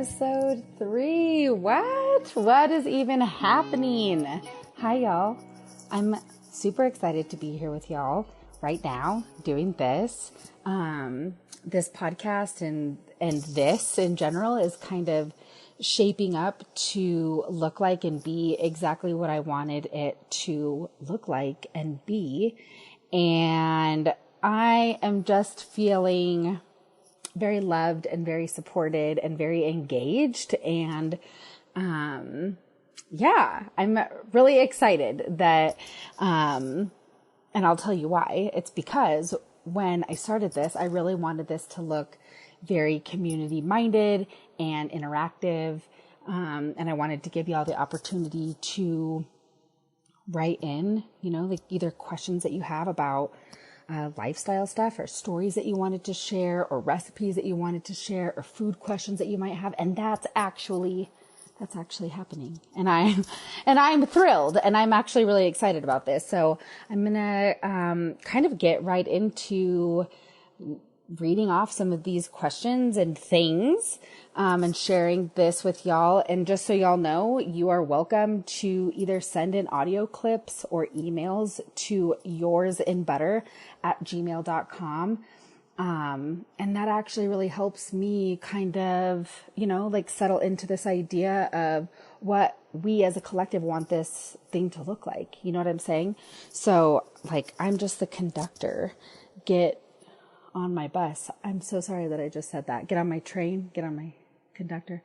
episode 3. What is even happening? Hi, y'all. I'm super excited to be here with y'all right now doing this. This podcast and this in general is kind of shaping up to look like and be exactly what I wanted it to look like and be. And I am just feeling very loved and very supported and very engaged. And, I'm really excited that, and I'll tell you why. It's because when I started this, I really wanted this to look very community minded and interactive. And I wanted to give you all the opportunity to write in, like either questions that you have about lifestyle stuff or stories that you wanted to share or recipes that you wanted to share or food questions that you might have. And that's actually happening. And I'm thrilled and I'm actually really excited about this. So I'm going to kind of get right into reading off some of these questions and things, and sharing this with y'all. And just so y'all know, you are welcome to either send in audio clips or emails to yoursinbutter@gmail.com. And that actually really helps me kind of, settle into this idea of what we as a collective want this thing to look like. You know what I'm saying? So I'm just the conductor. Get on my bus. I'm so sorry that I just said that. Get on my train. Get on my conductor.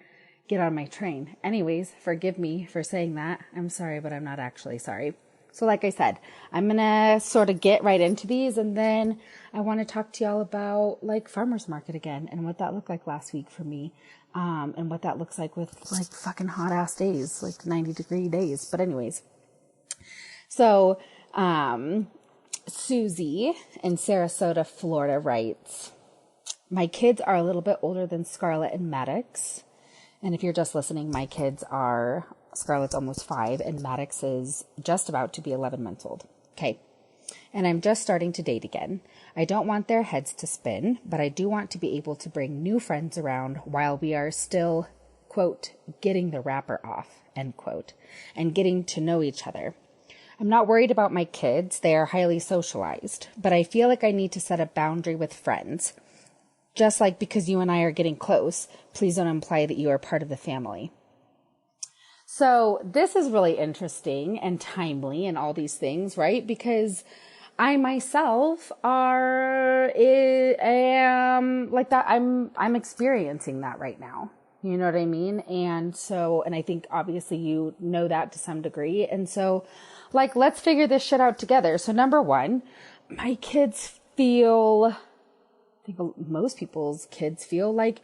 Get on my train. Anyways, forgive me for saying that. I'm sorry, but I'm not actually sorry. So like I said, I'm going to sort of get right into these, and then I want to talk to y'all about farmers market again and what that looked like last week for me. And what that looks like with fucking hot ass days, 90-degree days. But anyways, so, Susie in Sarasota, Florida writes, my kids are a little bit older than Scarlett and Maddox. And if you're just listening, my kids are, Scarlett's almost 5 and Maddox is just about to be 11 months old. Okay. And I'm just starting to date again. I don't want their heads to spin, but I do want to be able to bring new friends around while we are still, quote, getting the wrapper off, end quote, and getting to know each other. I'm not worried about my kids. They are highly socialized, but I feel like I need to set a boundary with friends. Just because you and I are getting close, please don't imply that you are part of the family. So this is really interesting and timely and all these things, right? Because I myself am like that. I'm experiencing that right now. You know what I mean? And I think obviously you know that to some degree. And so let's figure this shit out together. So number one, my kids feel, I think most people's kids feel like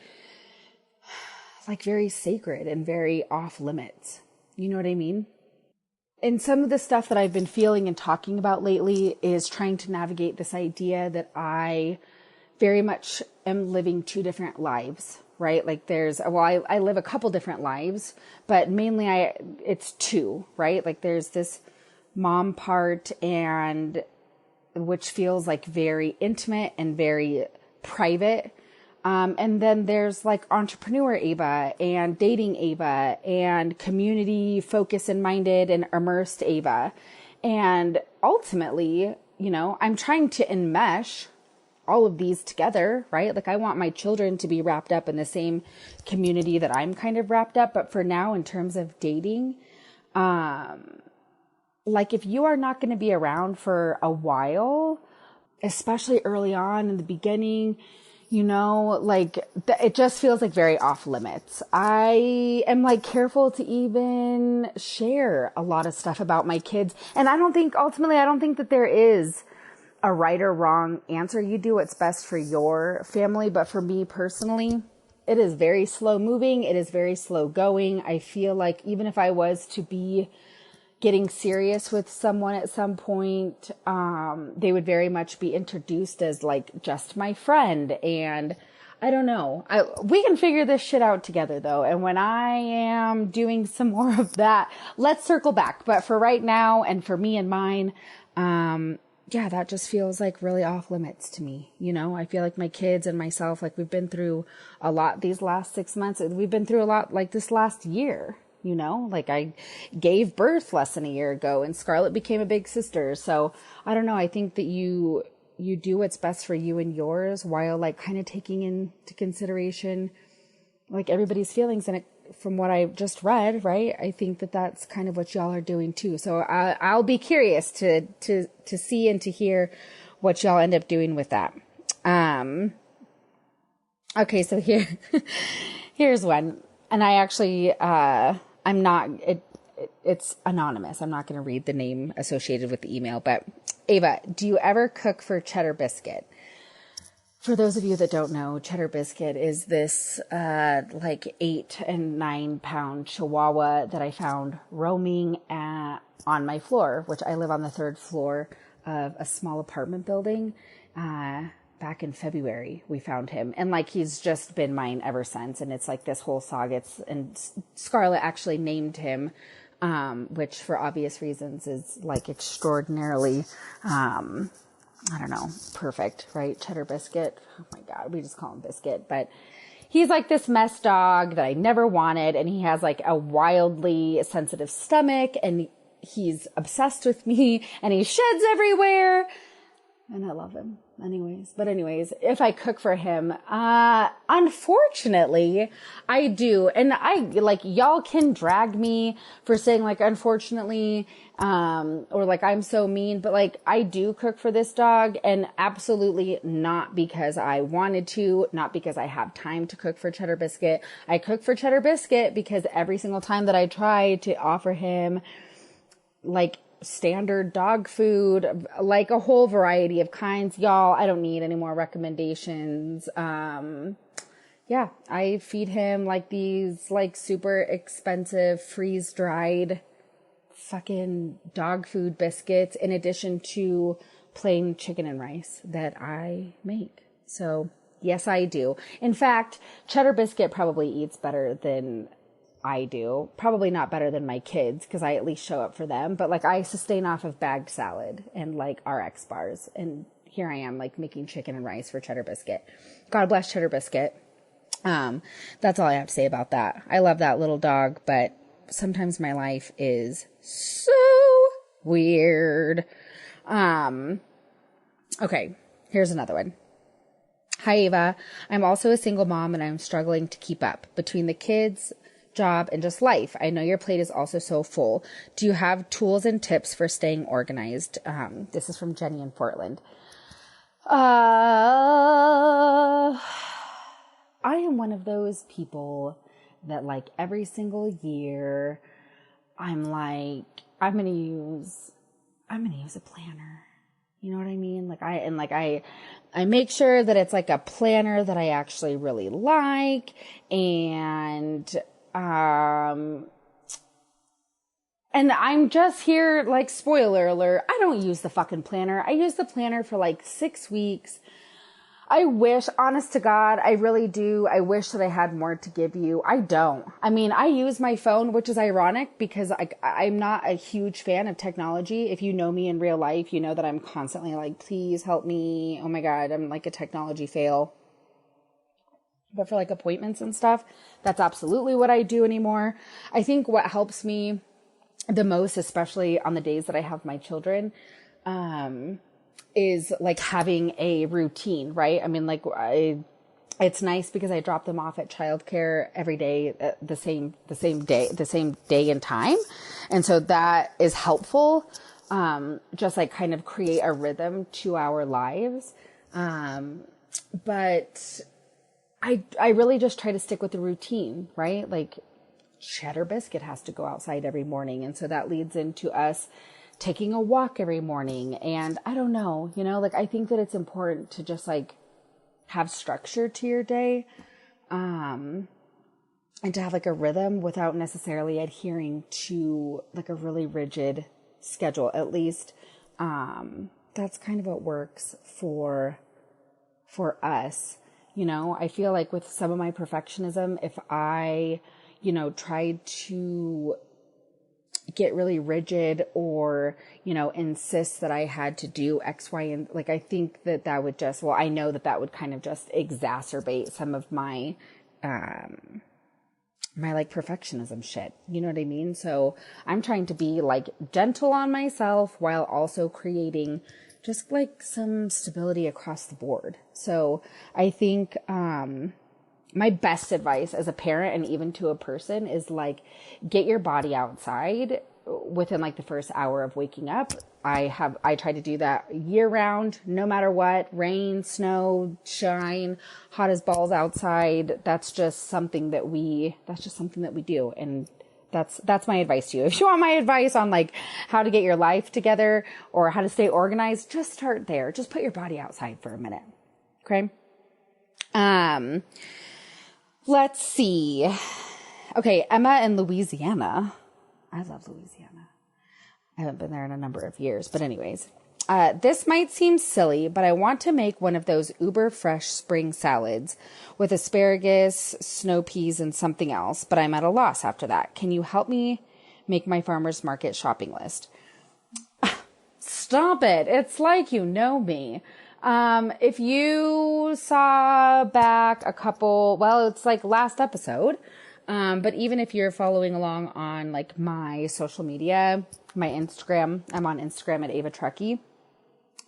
very sacred and very off limits. You know what I mean? And some of the stuff that I've been feeling and talking about lately is trying to navigate this idea that I very much am living 2 different lives, right? I live a couple different lives, but mainly it's 2, right? There's this mom part and which feels very intimate and very private. And then there's entrepreneur Ava and dating Ava and community focused and minded and immersed Ava. And ultimately, I'm trying to enmesh all of these together, right? I want my children to be wrapped up in the same community that I'm kind of wrapped up. But for now, in terms of dating, if you are not going to be around for a while, especially early on in the beginning, it just feels very off limits. I am careful to even share a lot of stuff about my kids. And I don't think that there is a right or wrong answer. You do what's best for your family. But for me personally, it is very slow moving. It is very slow going. I feel even if I was to be getting serious with someone at some point, they would very much be introduced as just my friend. And I don't know. We can figure this shit out together though. And when I am doing some more of that, let's circle back. But for right now and for me and mine, yeah, that just feels like really off limits to me. You know, I feel like my kids and myself, like we've been through a lot these last 6 months. We've been through a lot like this last year, you know, like I gave birth less than a year ago and Scarlett became a big sister. So I don't know. I think that you do what's best for you and yours while like kind of taking into consideration like everybody's feelings. And it, from what I just read, right, I think that that's kind of what y'all are doing too. So I'll be curious to see and to hear what y'all end up doing with that. Okay, so here's one, and I actually I'm not it's anonymous. I'm not going to read the name associated with the email, but Ava, do you ever cook for Cheddar Biscuit? For those of you that don't know, Cheddar Biscuit is this like 8 and 9 pound Chihuahua that I found roaming on my floor, which I live on the 3rd floor of a small apartment building. Back in February, we found him, and like he's just been mine ever since. And it's like this whole saga. And Scarlett actually named him, which for obvious reasons is like extraordinarily. I don't know, perfect, right? Cheddar Biscuit. Oh my God, we just call him Biscuit. But he's like this mess dog that I never wanted. And he has like a wildly sensitive stomach and he's obsessed with me and he sheds everywhere. And I love him anyways. But anyways, if I cook for him, unfortunately I do. And I like, y'all can drag me for saying like, unfortunately, or like, I'm so mean, but like, I do cook for this dog, and absolutely not because I wanted to, not because I have time to cook for Cheddar Biscuit. I cook for Cheddar Biscuit because every single time that I try to offer him like standard dog food, like a whole variety of kinds, y'all, I don't need any more recommendations. Yeah, I feed him like these like super expensive freeze dried fucking dog food biscuits in addition to plain chicken and rice that I make. So yes, I do. In fact, Cheddar Biscuit probably eats better than I do. Probably not better than my kids because I at least show up for them. But like I sustain off of bagged salad and like RX bars. And here I am like making chicken and rice for Cheddar Biscuit. God bless Cheddar Biscuit. That's all I have to say about that. I love that little dog, but sometimes my life is so weird. Okay, here's another one. Hi, Ava. I'm also a single mom and I'm struggling to keep up between the kids, job, and just life. I know your plate is also so full. Do you have tools and tips for staying organized? This is from Jenny in Portland. I am one of those people that like every single year I'm like, I'm going to use a planner. You know what I mean? Like I make sure that it's like a planner that I actually really like. And I'm just here, like, spoiler alert, I don't use the fucking planner. I use the planner for like 6 weeks. I wish, honest to God, I really do. I wish that I had more to give you. I don't. I mean, I use my phone, which is ironic because I'm not a huge fan of technology. If you know me in real life, you know that I'm constantly like, please help me. Oh my God, I'm like a technology fail. But for like appointments and stuff, that's absolutely what I do anymore. I think what helps me the most, especially on the days that I have my children, is like having a routine, right? I mean, like it's nice because I drop them off at childcare every day, the same day and time. And so that is helpful. Just like kind of create a rhythm to our lives. But I really just try to stick with the routine, right? Like Cheddar Biscuit has to go outside every morning. And so that leads into us taking a walk every morning. And I don't know, like I think that it's important to just like have structure to your day, and to have like a rhythm without necessarily adhering to like a really rigid schedule. At least, that's kind of what works for us. I feel like with some of my perfectionism, if I, tried to get really rigid or, insist that I had to do X, Y, and like, I think that would just, I know that would kind of just exacerbate some of my, my like perfectionism shit. You know what I mean? So I'm trying to be like gentle on myself while also creating just like some stability across the board. So I think, my best advice as a parent and even to a person is like, get your body outside within like the first hour of waking up. I try to do that year round, no matter what, rain, snow, shine, hot as balls outside. That's just something that we do. And that's my advice to you. If you want my advice on like how to get your life together or how to stay organized, just start there. Just put your body outside for a minute. Okay. Let's see. Okay, Emma in Louisiana. I love Louisiana. I haven't been there in a number of years, but anyways. This might seem silly, but I want to make one of those uber fresh spring salads with asparagus, snow peas, and something else, but I'm at a loss after that. Can you help me make my farmer's market shopping list? Stop it. It's like you know me. If you saw back it's like last episode. But even if you're following along on like my social media, my Instagram, I'm on Instagram at Ava Truckee.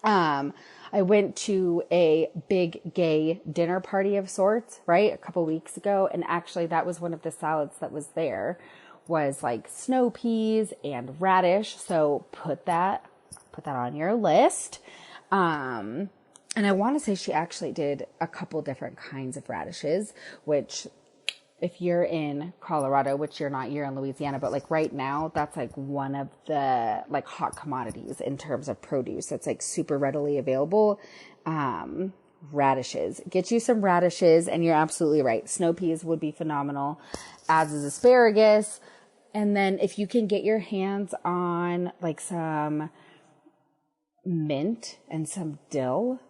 I went to a big gay dinner party of sorts, right? A couple weeks ago. And actually that was one of the salads that was there was like snow peas and radish. So put that on your list. And I want to say she actually did a couple different kinds of radishes, which if you're in Colorado, which you're not, you're in Louisiana, but like right now, that's like one of the like hot commodities in terms of produce. That's like super readily available. Radishes. Get you some radishes, and you're absolutely right. Snow peas would be phenomenal, as is asparagus. And then if you can get your hands on like some mint and some dill,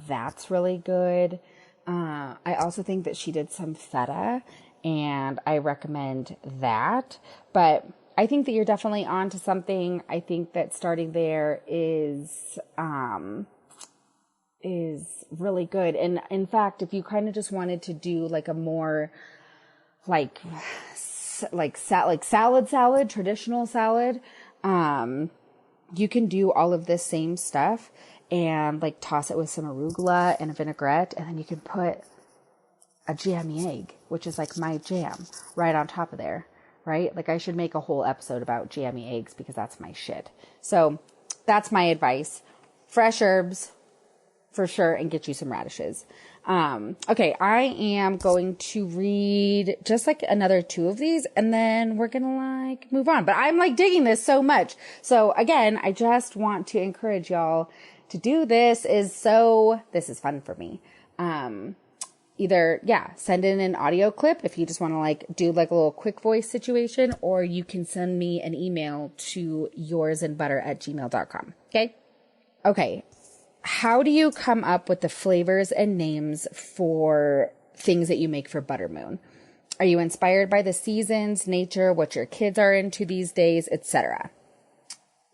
that's really good. I also think that she did some feta, and I recommend that. But I think that you're definitely onto something. I think that starting there is really good. And in fact, if you kind of just wanted to do like a more like salad, traditional salad, you can do all of this same stuff and like toss it with some arugula and a vinaigrette, and then you can put a jammy egg, which is like my jam, right on top of there, right? Like I should make a whole episode about jammy eggs because that's my shit. So that's my advice. Fresh herbs for sure, and get you some radishes. Okay, I am going to read just like another 2 of these, and then we're gonna like move on. But I'm like digging this so much. So again, I just want to encourage y'all to do this. This is fun for me. Either, send in an audio clip if you just want to like do like a little quick voice situation, or you can send me an email to yoursandbutter@gmail.com. Okay. How do you come up with the flavors and names for things that you make for Buttermoon? Are you inspired by the seasons, nature, what your kids are into these days, etc.?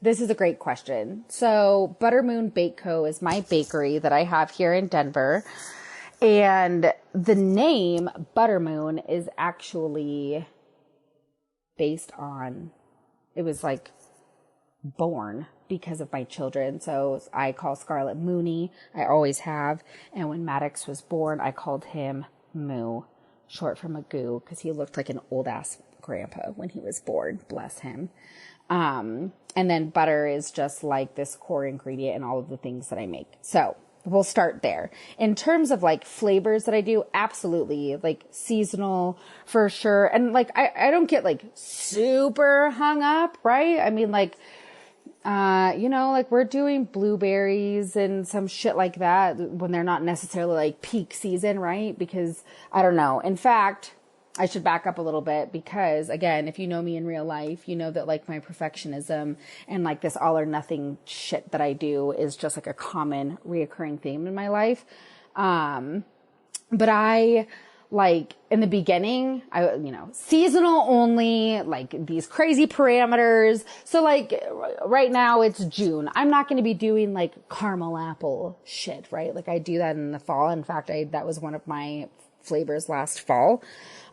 This is a great question. So Buttermoon Bake Co. is my bakery that I have here in Denver. And the name Buttermoon is actually based on, it was like born because of my children. So I call Scarlett Mooney. I always have. And when Maddox was born, I called him Moo, short for Magoo, because he looked like an old ass grandpa when he was born. Bless him. And then butter is just like this core ingredient in all of the things that I make. So we'll start there. In terms of like flavors that I do, absolutely like seasonal for sure. And like, I don't get like super hung up, right? I mean, like, like we're doing blueberries and some shit like that when they're not necessarily like peak season, right? Because I don't know. In fact, I should back up a little bit because again, if you know me in real life, you know that like my perfectionism and like this all or nothing shit that I do is just like a common reoccurring theme in my life. But I like in the beginning, seasonal only, like these crazy parameters. So like right now it's June. I'm not going to be doing like caramel apple shit, right? Like I do that in the fall. In fact, that was one of my flavors last fall.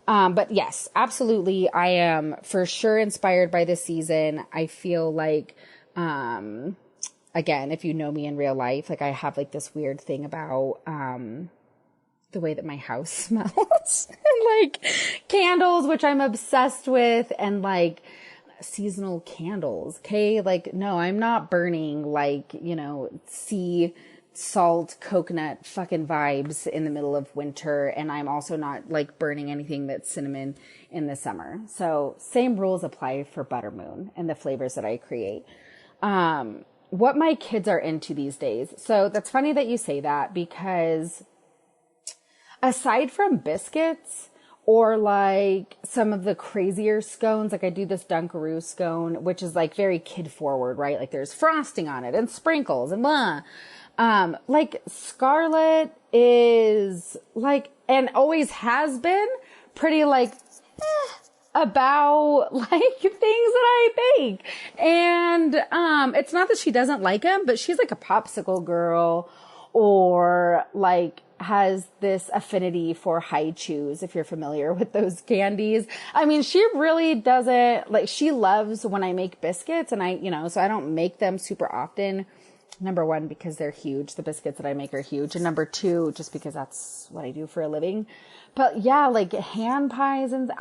But yes, absolutely. I am for sure inspired by this season. I feel like, again, if you know me in real life, like I have like this weird thing about, the way that my house smells and like candles, which I'm obsessed with, and like seasonal candles. Okay. Like, no, I'm not burning like, sea salt, coconut fucking vibes in the middle of winter. And I'm also not like burning anything that's cinnamon in the summer. So same rules apply for Buttermoon and the flavors that I create. What my kids are into these days. So that's funny that you say that, because aside from biscuits or like some of the crazier scones, like I do this Dunkaroo scone, which is like very kid forward, right? Like there's frosting on it and sprinkles and blah. Like Scarlett is like, and always has been pretty like, about like things that I bake. And, it's not that she doesn't like them, but she's like a popsicle girl, or like has this affinity for Hi-Chews, if you're familiar with those candies. I mean, she really doesn't like, she loves when I make biscuits, and so I don't make them super often. Number one, because they're huge. The biscuits that I make are huge. And number two, just because that's what I do for a living. But yeah, like hand pies and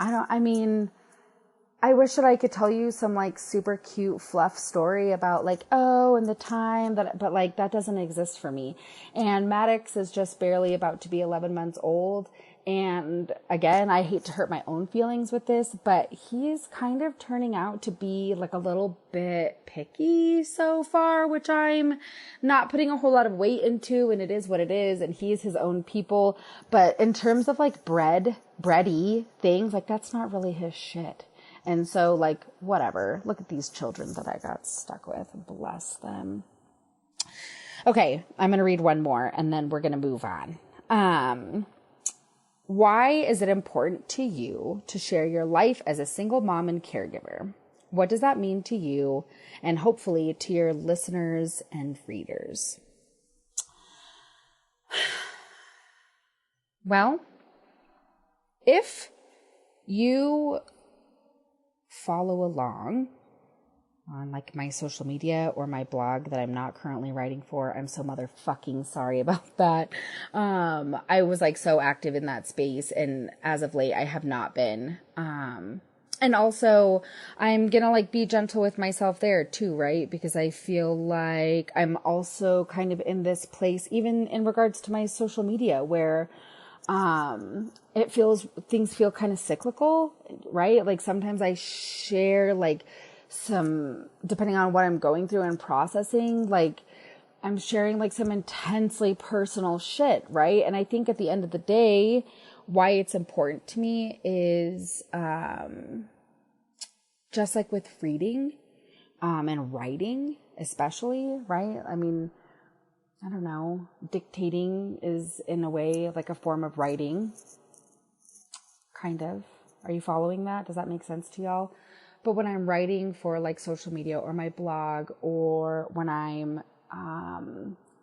I wish that I could tell you some like super cute fluff story about like, oh, and the time but like that doesn't exist for me. And Maddox is just barely about to be 11 months old. And again, I hate to hurt my own feelings with this, but he's kind of turning out to be like a little bit picky so far, which I'm not putting a whole lot of weight into, and it is what it is. And he's his own people. But in terms of like bready things, like that's not really his shit. And so, like, whatever. Look at these children that I got stuck with. Bless them. Okay, I'm going to read one more, and then we're going to move on. Why is it important to you to share your life as a single mom and caregiver? What does that mean to you, and hopefully to your listeners and readers? Well, if you follow along on like my social media or my blog that I'm not currently writing for, I'm so motherfucking sorry about that. I was like so active in that space, and as of late I have not been. And also I'm gonna like be gentle with myself there too, right? Because I feel like I'm also kind of in this place, even in regards to my social media, where things feel kind of cyclical, right? Like sometimes I share like depending on what I'm going through and processing, like I'm sharing like some intensely personal shit, right? And I think at the end of the day, why it's important to me is, just like with reading, and writing especially, right? I mean, I don't know, dictating is in a way like a form of writing. Kind of. Are you following that? Does that make sense to y'all? But when I'm writing for like social media or my blog, or when I'm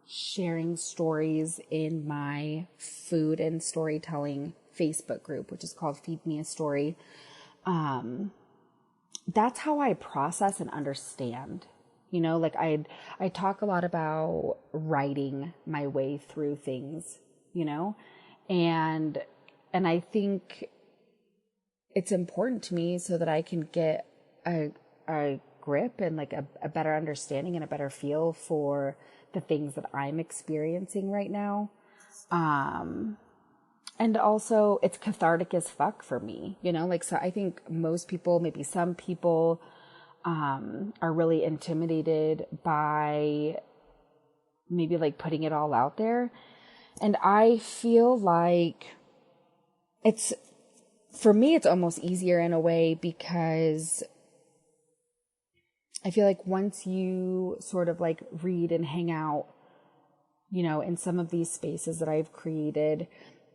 sharing stories in my food and storytelling Facebook group, which is called Feed Me a Story, that's how I process and understand. Like I talk a lot about writing my way through things, and I think it's important to me so that I can get a grip and like a better understanding and a better feel for the things that I'm experiencing right now. And also it's cathartic as fuck for me, so I think most people, maybe some people, are really intimidated by maybe like putting it all out there. And I feel like for me, it's almost easier in a way, because I feel like once you sort of like read and hang out, in some of these spaces that I've created,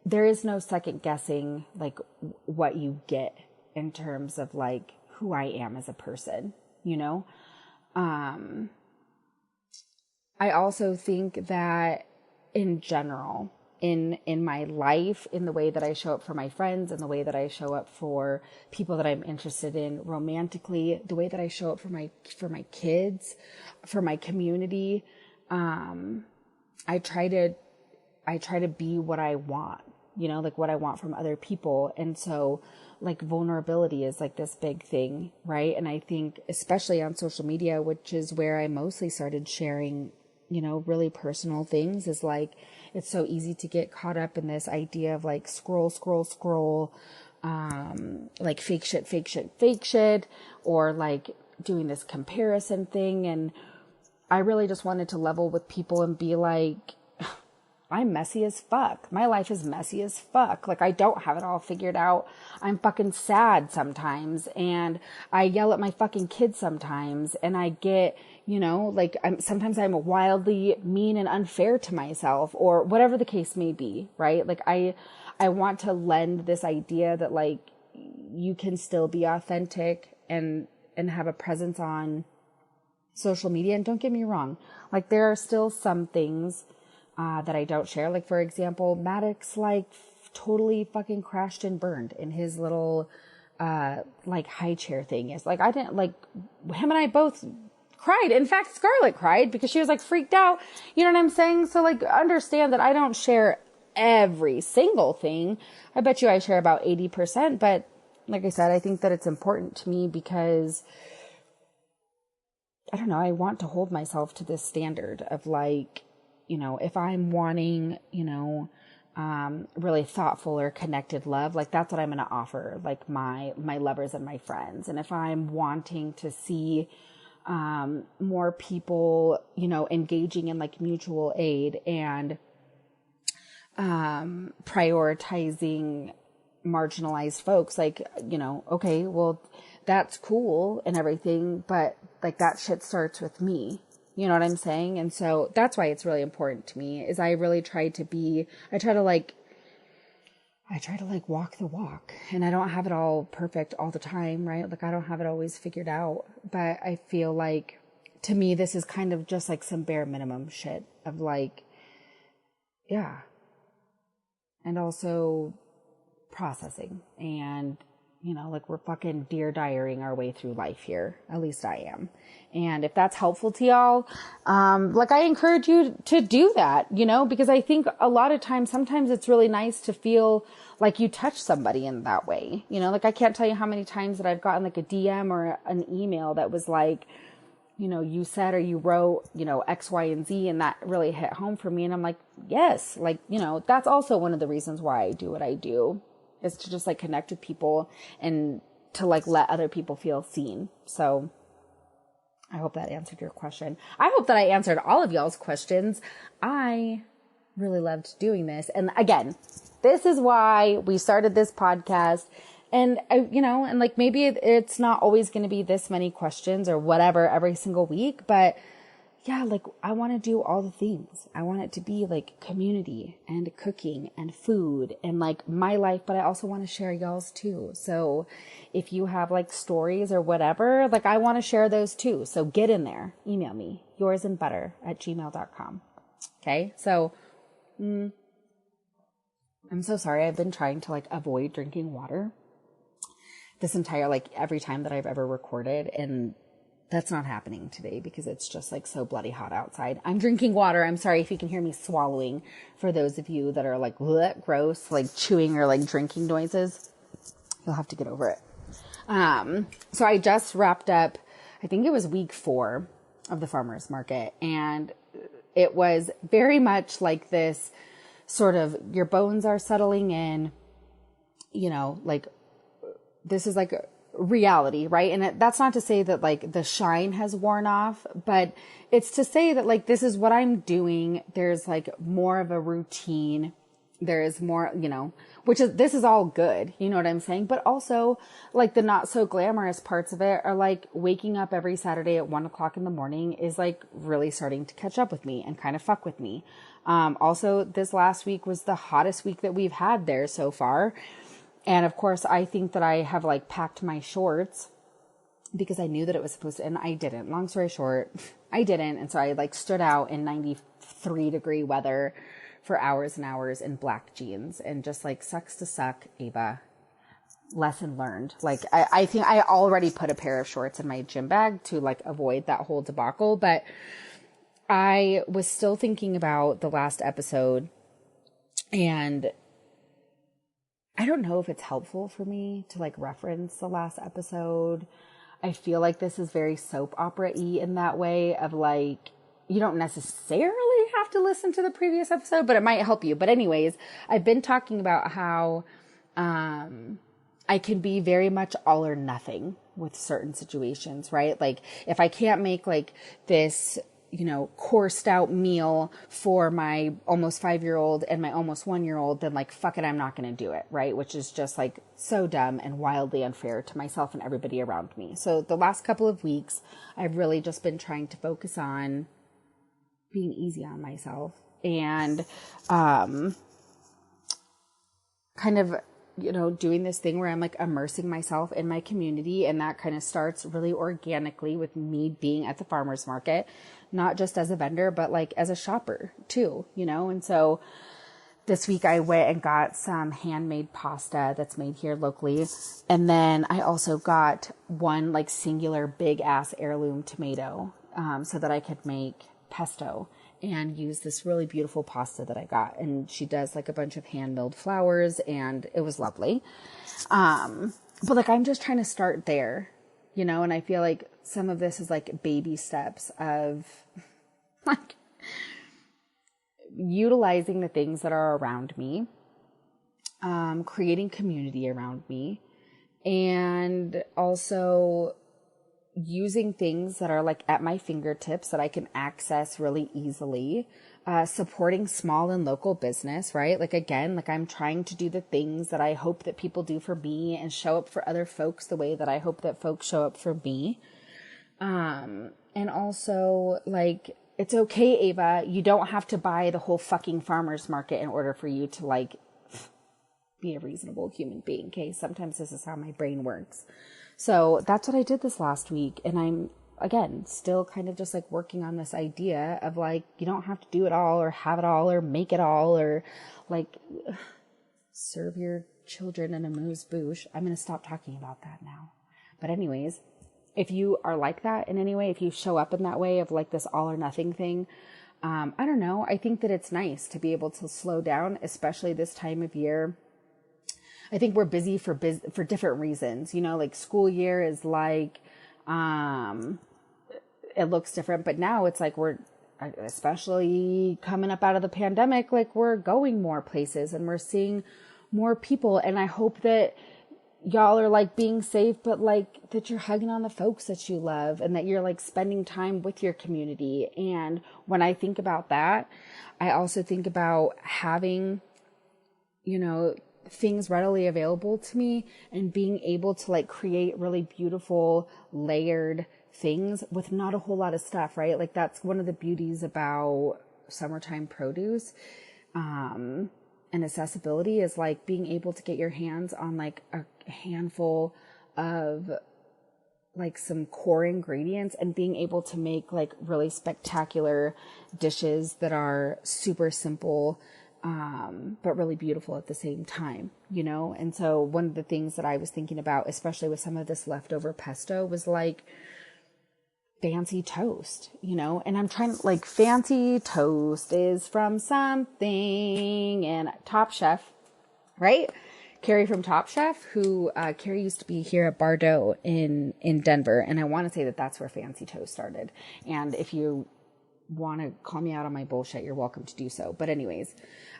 there is no second guessing like what you get in terms of like who I am as a person, you know? I also think that in general, in my life, in the way that I show up for my friends, and the way that I show up for people that I'm interested in romantically, the way that I show up for my kids, for my community, I try to be what I want, you know, like what I want from other people. And so like vulnerability is like this big thing, right? And I think especially on social media, which is where I mostly started sharing, you know, really personal things, is like, it's so easy to get caught up in this idea of like scroll, like fake shit, or like doing this comparison thing. And I really just wanted to level with people and be like, I'm messy as fuck. My life is messy as fuck. Like, I don't have it all figured out. I'm fucking sad sometimes. And I yell at my fucking kids sometimes. And I get, you know, like, sometimes I'm wildly mean and unfair to myself, or whatever the case may be, right? Like, I want to lend this idea that, like, you can still be authentic and have a presence on social media. And don't get me wrong, like, there are still some things that I don't share. Like, for example, Maddox, like, totally fucking crashed and burned in his little, like, high chair thing. Is like, I didn't, like, him and I both cried. In fact, Scarlett cried because she was, like, freaked out. You know what I'm saying? So, like, understand that I don't share every single thing. I bet you I share about 80%. But like I said, I think that it's important to me because, I don't know, I want to hold myself to this standard of, like, you know, if I'm wanting, you know, really thoughtful or connected love, like, that's what I'm going to offer, like, my lovers and my friends. And if I'm wanting to see more people, you know, engaging in, like, mutual aid and prioritizing marginalized folks, like, you know, okay, well, that's cool and everything, but, like, that shit starts with me. You know what I'm saying? And so that's why it's really important to me, is I really try to walk the walk, and I don't have it all perfect all the time, right? Like, I don't have it always figured out, but I feel like, to me, this is kind of just like some bare minimum shit of, like, yeah. And also processing, and, you know, like, we're fucking dear diarying our way through life here. At least I am. And if that's helpful to y'all, like, I encourage you to do that, you know, because I think a lot of times, sometimes it's really nice to feel like you touch somebody in that way. You know, like, I can't tell you how many times that I've gotten, like, a DM or an email that was like, you know, you said or you wrote, you know, X, Y, and Z, and that really hit home for me. And I'm like, yes, like, you know, that's also one of the reasons why I do what I do, is to just, like, connect with people and to, like, let other people feel seen. So I hope that answered your question. I hope that I answered all of y'all's questions. I really loved doing this. And again, this is why we started this podcast. And, you know, and, like, maybe it's not always going to be this many questions or whatever every single week, but yeah, like, I want to do all the things. I want it to be, like, community and cooking and food and, like, my life, but I also want to share y'all's too. So if you have, like, stories or whatever, like, I want to share those too. So get in there. Email me, yoursandbutter@gmail.com. Okay. So, I'm so sorry. I've been trying to, like, avoid drinking water this entire, like, every time that I've ever recorded, and that's not happening today because it's just, like, so bloody hot outside. I'm drinking water. I'm sorry if you can hear me swallowing, for those of you that are like, bleh, gross, like chewing or like drinking noises. You'll have to get over it. So I just wrapped up, I think it was week 4 of the farmer's market, and it was very much like this sort of, your bones are settling in, you know, like, this is like reality, right? And that's not to say that, like, the shine has worn off, but it's to say that, like, this is what I'm doing. There's, like, more of a routine. there is more, this is all good. You know what I'm saying? But also like the not so glamorous parts of it are like waking up every Saturday at 1:00 in the morning is like really starting to catch up with me and kind of fuck with me. Also this last week was the hottest week that we've had there so far. And of course I think that I have like packed my shorts because I knew that it was supposed to, and I didn't. Long story short, I didn't. And so I like stood out in 93-degree weather for hours and hours in black jeans, and just like sucks to suck, Ava. Lesson learned. Like I think I already put a pair of shorts in my gym bag to like avoid that whole debacle, but I was still thinking about the last episode, and I don't know if it's helpful for me to like reference the last episode. I feel like this is very soap opera-y in that way of like, you don't necessarily have to listen to the previous episode, but it might help you. But anyways, I've been talking about how I can be very much all or nothing with certain situations, right? Like if I can't make like this, coursed out meal for my almost 5-year-old and my almost 1-year-old, then like, fuck it, I'm not going to do it. Right. Which is just like so dumb and wildly unfair to myself and everybody around me. So the last couple of weeks, I've really just been trying to focus on being easy on myself and, kind of, doing this thing where I'm like immersing myself in my community. And that kind of starts really organically with me being at the farmer's market, not just as a vendor, but like as a shopper too, And so this week I went and got some handmade pasta that's made here locally. And then I also got one like singular big ass heirloom tomato, so that I could make pesto and use this really beautiful pasta that I got. And she does like a bunch of hand milled flours, and it was lovely. But like, I'm just trying to start there, and I feel like some of this is like baby steps of like utilizing the things that are around me, creating community around me, and also using things that are like at my fingertips that I can access really easily, supporting small and local business, right? Like, again, like I'm trying to do the things that I hope that people do for me and show up for other folks the way that I hope that folks show up for me. And also like, it's okay, Ava, you don't have to buy the whole fucking farmer's market in order for you to like be a reasonable human being. Okay. Sometimes this is how my brain works. So that's what I did this last week. And I'm, again, still kind of just like working on this idea of like, you don't have to do it all or have it all or make it all or like serve your children in a moose bouche. I'm going to stop talking about that now. But anyways, if you are like that in any way, if you show up in that way of like this all or nothing thing, I don't know. I think that it's nice to be able to slow down, especially this time of year. I think we're busy for different reasons, like school year is like, it looks different, but now it's like we're, especially coming up out of the pandemic, like we're going more places and we're seeing more people. And I hope that y'all are like being safe, but like that you're hugging on the folks that you love and that you're like spending time with your community. And when I think about that, I also think about having, things readily available to me and being able to like create really beautiful layered things with not a whole lot of stuff, right? Like that's one of the beauties about summertime produce, and accessibility is like being able to get your hands on like a handful of like some core ingredients and being able to make like really spectacular dishes that are super simple, but really beautiful at the same time, And so one of the things that I was thinking about, especially with some of this leftover pesto, was like fancy toast, and I'm trying to like fancy toast is from something and Top Chef, right? Carrie from Top Chef, who, Carrie used to be here at Bardot in Denver. And I want to say that that's where fancy toast started. And if you want to call me out on my bullshit, you're welcome to do so. But anyways,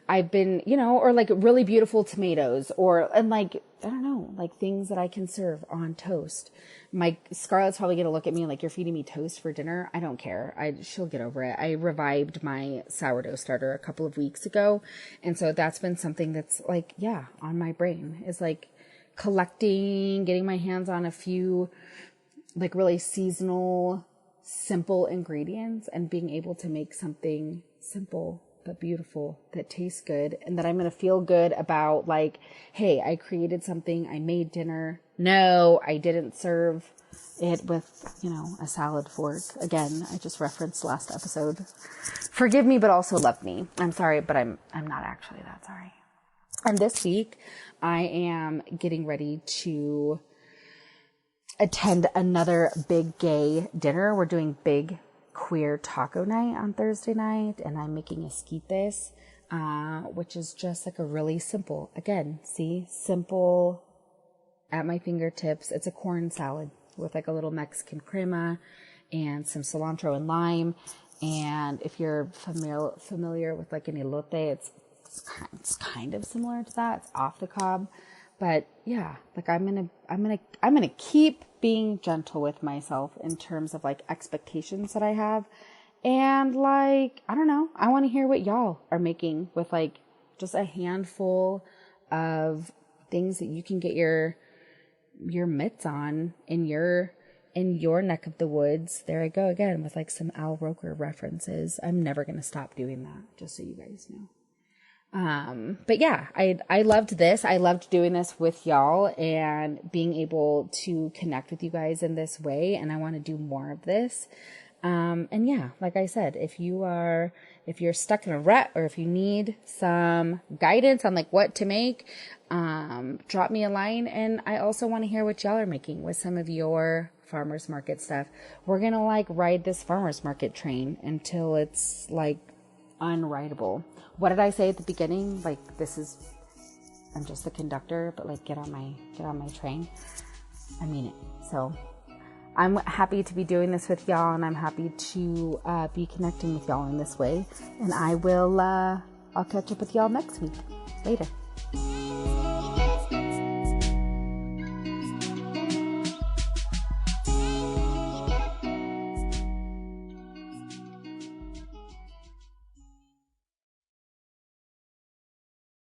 I've been, or like really beautiful tomatoes and like, I don't know, like things that I can serve on toast. My Scarlett's probably going to look at me like, you're feeding me toast for dinner. I don't care. She'll get over it. I revived my sourdough starter a couple of weeks ago. And so that's been something that's like, yeah, on my brain is like collecting, getting my hands on a few like really seasonal, simple ingredients and being able to make something simple but beautiful that tastes good and that I'm going to feel good about like, hey, I created something, I made dinner. No, I didn't serve it with, a salad fork. Again, I just referenced last episode. Forgive me, but also love me. I'm sorry, but I'm not actually that sorry. And this week I am getting ready to attend another big gay dinner. We're doing big queer taco night on Thursday night, and I'm making esquites, which is just like a really simple, again, simple at my fingertips. It's a corn salad with like a little Mexican crema and some cilantro and lime. And if you're familiar with like an elote, it's kind of similar to that. It's off the cob. But yeah, like I'm gonna keep being gentle with myself in terms of like expectations that I have. And like, I don't know, I want to hear what y'all are making with like just a handful of things that you can get your mitts on in your neck of the woods. There I go again with like some Al Roker references. I'm never going to stop doing that, just so you guys know. But yeah, I loved this. I loved doing this with y'all and being able to connect with you guys in this way. And I want to do more of this. And yeah, like I said, if you're stuck in a rut or if you need some guidance on like what to make, drop me a line. And I also want to hear what y'all are making with some of your farmers market stuff. We're going to like ride this farmers market train until it's like unrideable. What did I say at the beginning? Like, I'm just the conductor, but like get on my train. I mean it. So I'm happy to be doing this with y'all, and I'm happy to be connecting with y'all in this way. And I'll catch up with y'all next week. Later.